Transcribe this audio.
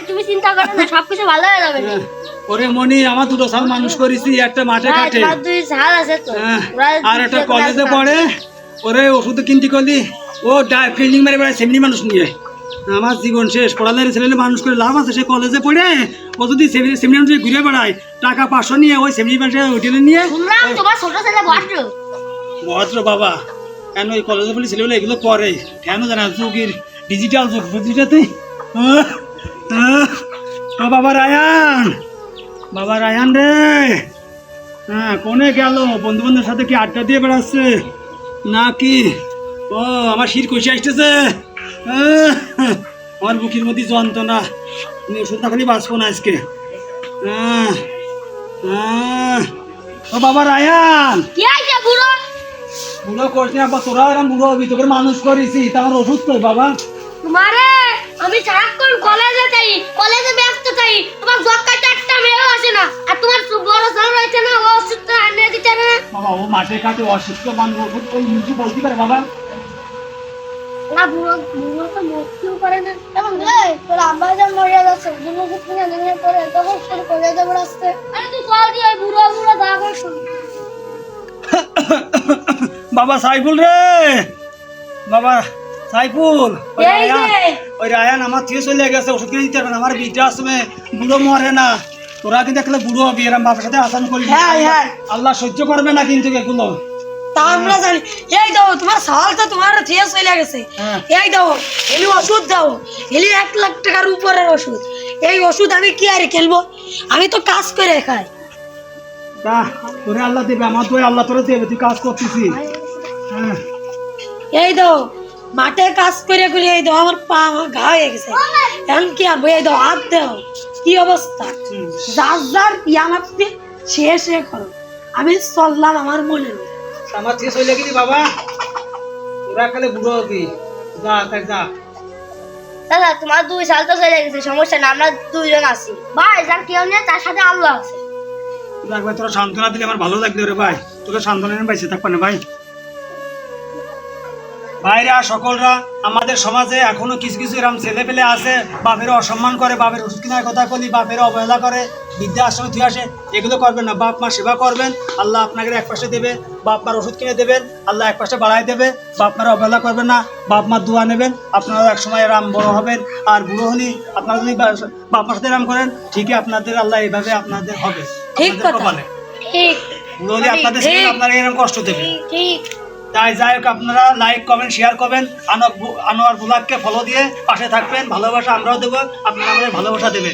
তুমি চিন্তা করো না, সবকিছু ভালো হয়ে যাবে। ওরে মনি, আমার দুটো সাল মানুষ করেছি, একটা মাঠে ঘাটে, আর একটা কলেজে পড়ে। ওরে ওষুধ কিনতে করলি, ও ফিল্ডিং মেরে বেড়ায় সেমনি মানুষ নিয়ে। আমার জীবন শেষ। পড়ালের ছেলে মানুষ করে লাভ আছে? সে কলেজে পড়ে ও যদি সেমনি মানুষ ঘুরে বেড়ায়, টাকা 500 নিয়ে ওই সেমনি মানুষের হোটেলে নিয়ে। ভদ্র বাবা, কেন ওই কলেজে পড়লে ছেলেগুলো এগুলো করে কেন জানা? যুগের ডিজিটাল যুগ, বুঝলিটাতে। ও বাবা রায়ান, বাবা রায়ান রে, হ্যাঁ কোনে গেল? বন্ধু বান্ধবের সাথে কি আড্ডা দিয়ে বেড়াচ্ছে নাকি? ও আমার শির কষে আসতেছে, আমার বুকের মধ্যে যন্ত্রণা, ওষুধ না খালি বাঁচবো না আজকে। ও বাবা রায়ান, বুড়ো করছি না, তোরা এরকম বুড়ো হবি, তোকে মানুষ করেছি, তার ওষুধ কই বাবা? তোমারে আমি সারাক্ষণ কলেজে যাই, কলেজে ব্যস্ত যাই, তোমার জক্কাতে একটা মেয়েও আসে না। আর তোমার বড় ছেলে রয়েছে না, ও অসুস্থ আনে দিতে না বাবা। ও মাঠে কাটে অসুস্থ মানুষ, ওষুধ কই মুখে বলতে পারে বাবা? না বুড়ো বুড়ো তো মৃত্যু করে না। এবং এই তোর আব্বা যা মরে যাচ্ছে, দুটো কিনে নিয়ে পড়ে তখন শুরু করে যাবে রাস্তায়। আরে তুই কল দিয়ে বুড়ো বুড়ো দা করে শুন। বাবা সাইফুল রে, বাবা সাইফুল, ওই রায়ান আমার থেকে চলে গেছে, ওষুধ কিনে দিতে পারবে না। আমার বিটা আসবে, বুড়ো মরে না। তোরা কিন্তু দেখলে বুড়ো হবি, এরম বাবার সাথে আসান করবি, আল্লাহ সহ্য করবে না কিন্তু এগুলো। তা আমরা জানি। এই দাও তোমার সাল তো তোমার থেকে চলে গেছে। এই দাও, এলি ওষুধ দাও, এলি 1 লাখ টাকার উপরের ওষুধ। এই ওষুধ আমি কি আর খেলবো? আমি তো কাজ করে খাই। তা তোরে আল্লাহ দেবে, আমার তো আল্লাহ তোরে দেবে, তুই কাজ করতেছি। এই দাও, মাঠে কাজ করে করে এই দাও, আমার পা আমার ঘা হয়ে গেছে। এখন কি আর এই দাও, হাত দাও। কি অবস্থা? যার যার ইয়ামাতে শেষ করো। আমি চললাম আমার মনে। আমার থেকে চলে গেলি বাবা, তোরা খালি বুড়ো হবি। যা তাই যা। দাদা তোমার 2 সাল তো চলে গেছে, সমস্যা না, আমরা 2 জন আছি। ভাই যার কেউ নেই, তার সাথে আল্লাহ আছে। একবার তোরা সান্ত্বনা দিলে আমার ভালো লাগলো রে ভাই। তোকে সান্ত্বনা নিয়ে বাইসে থাকবে না ভাই। ভাইরা সকলরা, আমাদের সমাজে এখনো কিছু কিছু এরকম ছেলে পেলে আছে, বাপের অসম্মান করে, বাপের ওষুধ কেনার কথা বলি, বাপের অবহেলা করে, বৃদ্ধাশ্রমে থুয়ে আসে। এগুলো করবেন না। বাপ মা সেবা করবেন, আল্লাহ আপনাকে 1 পাশে দেবে। বাপ মার ওষুধ কিনে দেবেন, আল্লাহ 1 পাশে বাড়াই দেবে। বাপ মার অবহেলা করবেন না, বাপ মার দোয়া নেবেন। আপনারা একসময় এরাম বড় হবেন, আর বুড়ো হলি আপনারা যদি বাপ মার সাথে এরাম করেন, ঠিকই আপনাদের আল্লাহ এইভাবে আপনাদের হবে। বুড়ো হলে আপনাদের আপনারা এরকম কষ্ট দেবে। তাই যাই হোক, আপনারা লাইক কমেন্ট শেয়ার করবেন, আনোয়ার ব্লগকে ফলো দিয়ে পাশে থাকবেন। ভালোবাসা আমরাও দেবো, আপনারা আমাদের ভালোবাসা দেবেন।